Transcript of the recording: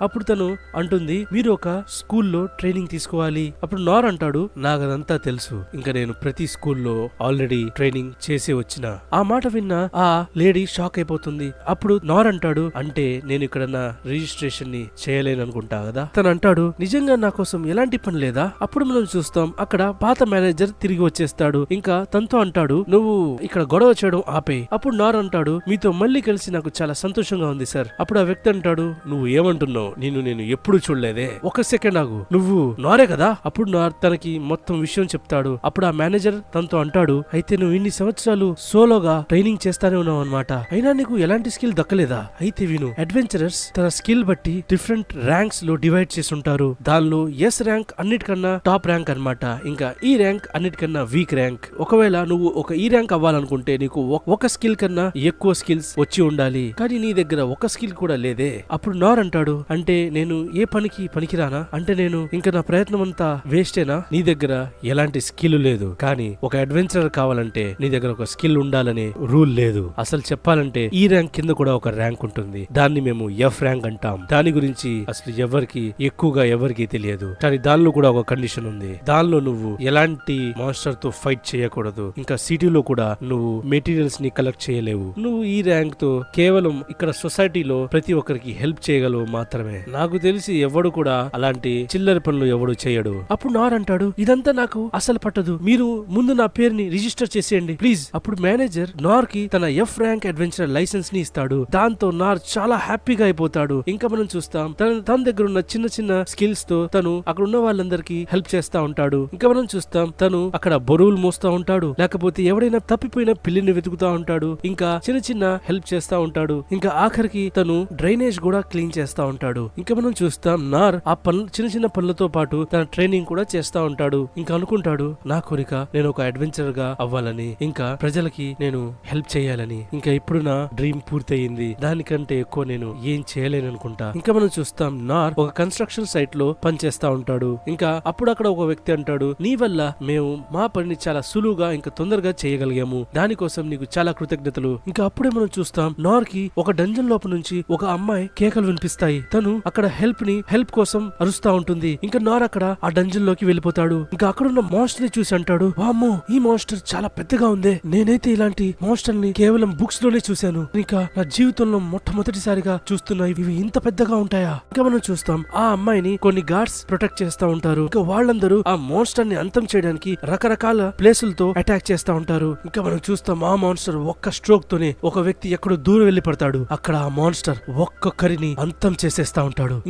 అప్పుడు తను అంటుంది, మీరు ఒక స్కూల్లో ట్రైనింగ్ తీసుకోవాలి. అప్పుడు నార్ అంటాడు, నాకదంతా తెలుసు, ఇంకా నేను ప్రతి స్కూల్లో ఆల్రెడీ ట్రైనింగ్ చేసి వచ్చిన. ఆ మాట విన్న ఆ లేడీ షాక్ అయిపోతుంది. అప్పుడు నార్ అంటాడు, అంటే నేను ఇక్కడ నా రిజిస్ట్రేషన్ ని చేయలేను అనుకుంటా కదా. తను అంటాడు, నిజంగా నా కోసం ఎలాంటి పని లేదా? అప్పుడు మనం చూస్తాం అక్కడ పాత మేనేజర్ తిరిగి వచ్చేస్తాడు. ఇంకా తనతో అంటాడు, నువ్వు ఇక్కడ గొడవ చేయడం ఆపే. అప్పుడు నార్ అంటాడు, మీతో మళ్ళీ కలిసి నాకు చాలా సంతోషంగా ఉంది సార్. అప్పుడు ఆ వ్యక్తి అంటాడు, నువ్వు ఏమంటున్నావు? నేను ఎప్పుడు చూడలేదే, ఒక సెకండ్ ఆగు, నువ్వు నారే కదా? అప్పుడు నార్ తనకి మొత్తం విషయం చెప్తాడు. అప్పుడు ఆ మేనేజర్ తనతో అంటాడు, అయితే నువ్వు ఇన్ని సంవత్సరాలు సోలోగా ట్రైనింగ్ చేస్తానే ఉన్నావు అనమాట, అయినా నీకు ఎలాంటి స్కిల్ దక్కలేదా? అయితే విను, అడ్వెంచరర్స్ తన స్కిల్ బట్టి డిఫరెంట్ ర్యాంక్స్ లో డివైడ్ చేసి ఉంటారు. దానిలో ఎస్ ర్యాంక్ అన్నిటికన్నా టాప్ ర్యాంక్ అన్నమాట. ఇంకా ఈ ర్యాంక్ అన్నిటికన్నా వీక్ ర్యాంక్. ఒకవేళ నువ్వు ఒక ఈ ర్యాంక్ అవ్వాలనుకుంటే నీకు ఒక స్కిల్ కన్నా ఎక్కువ స్కిల్స్ వచ్చి ఉండాలి, కానీ నీ దగ్గర ఒక స్కిల్ కూడా లేదే. అప్పుడు నార్ అంటాడు, అంటే నేను ఏ పనికి పనికిరానా? అంటే నేను ఇంకా నా ప్రయత్నం అంతా వేస్టేనా? నీ దగ్గర ఎలాంటి స్కిల్ లేదు, కానీ ఒక అడ్వెంచరర్ కావాలంటే నీ దగ్గర ఒక స్కిల్ ఉండాలనే రూల్ లేదు. అసలు చెప్పాలంటే ఈ ర్యాంక్ కింద కూడా ఒక ర్యాంక్ ఉంటుంది, దాన్ని మేము ఎఫ్ ర్యాంక్ అంటాం. దాని గురించి అసలు ఎవరికి తెలియదు, కానీ దానిలో కూడా ఒక కండిషన్ ఉంది. దానిలో నువ్వు ఎలాంటి మాన్స్టర్ తో ఫైట్ చేయకూడదు, ఇంకా సిటీలో కూడా నువ్వు మెటీరియల్స్ ని కలెక్ట్ చేయలేవు. నువ్వు ఈ ర్యాంక్ తో కేవలం ఇక్కడ సొసైటీలో ప్రతి ఒక్కరికి హెల్ప్ చేయగలవు మాత్రమే. నాకు తెలిసి ఎవడు కూడా అలాంటి చిల్లర పనులు ఎవడు చేయడు. అప్పుడు నార్ అంటాడు, ఇదంతా నాకు అసలు పట్టదు, మీరు ముందు నా పేరుని రిజిస్టర్ చేసేయండి ప్లీజ్. అప్పుడు మేనేజర్ నార్ కి తన ఎఫ్ ర్యాంక్ అడ్వెంచర్ లైసెన్స్ ని ఇస్తాడు. దాంతో నార్ చాలా హ్యాపీగా అయిపోతాడు. ఇంకా మనం చూస్తాం తన దగ్గర ఉన్న చిన్న చిన్న స్కిల్స్ తో తను అక్కడ ఉన్న వాళ్ళందరికీ హెల్ప్ చేస్తా ఉంటాడు. ఇంకా మనం చూస్తాం తను అక్కడ బరువులు మోస్తా ఉంటాడు, లేకపోతే ఎవడైనా తప్పిపోయిన పిల్లిని వెతుకుతా ఉంటాడు, ఇంకా చిన్న చిన్న హెల్ప్ చేస్తా ఉంటాడు. ఇంకా ఆఖరికి తను డ్రైనేజ్ కూడా క్లీన్ చేస్తా ఉంటాడు. ఇంకా మనం చూస్తాం నార్ ఆ చిన్న చిన్న పనులతో పాటు తన ట్రైనింగ్ కూడా చేస్తా ఉంటాడు. ఇంకా అనుకుంటాడు, నా కోరిక నేను ఒక అడ్వెంచర్ గా అవ్వాలని, ఇంకా ప్రజలకి నేను హెల్ప్ చేయాలని. ఇంకా ఇప్పుడు నా డ్రీమ్ పూర్తయింది, దానికంటే ఎక్కువ నేను ఏం చేయలేను అనుకుంటా. ఇంకా మనం చూస్తాం నార్ ఒక కన్స్ట్రక్షన్ సైట్ లో పనిచేస్తా ఉంటాడు. ఇంకా అప్పుడు అక్కడ ఒక వ్యక్తి అంటాడు, నీ వల్ల మేము మా పనిని చాలా సులువుగా ఇంకా తొందరగా చేయగలిగాము, దానికోసం నీకు చాలా కృతజ్ఞతలు. ఇంకా అప్పుడే మనం చూస్తాం నార్ కి ఒక డంజన్ లోపల నుంచి ఒక అమ్మాయి కేకలు వినిపిస్తాయి. తను అక్కడ హెల్ప్ కోసం అరుస్తా ఉంటుంది. ఇంకా నార్ అక్కడ ఆ డంజన్ లోకి వెళ్ళిపోతాడు. ఇంకా అక్కడున్న మాన్స్టర్ ని చూసి అంటాడు, వామ్మో ఈ మాన్స్టర్ చాలా పెద్దగా ఉందే, నేనైతే ఇలాంటి మాన్స్టర్ ని కేవలం బుక్స్ లోనే చూశాను, ఇంకా నా జీవితంలో మొట్టమొదటిసారిగా చూస్తున్నా, ఇవి ఇంత పెద్దగా ఉంటాయా? ఇంకా మనం చూస్తాం ఆ అమ్మాయిని కొన్ని గార్డ్స్ ప్రొటెక్ట్ చేస్తా ఉంటారు. ఇంకా వాళ్ళందరూ ఆ మాన్స్టర్ ని అంతం చేయడానికి రకరకాల ప్లేసులతో అటాక్ చేస్తా ఉంటారు. ఇంకా మనం చూస్తాం ఆ మాన్స్టర్ ఒక్క స్ట్రోక్ తోనే ఒక వ్యక్తి ఎక్కడో దూరం వెళ్లి పడతాడు. అక్కడ ఆ మాన్స్టర్ ఒక్కొక్కరిని అంతం చేసేస్తా ఉంటాడు.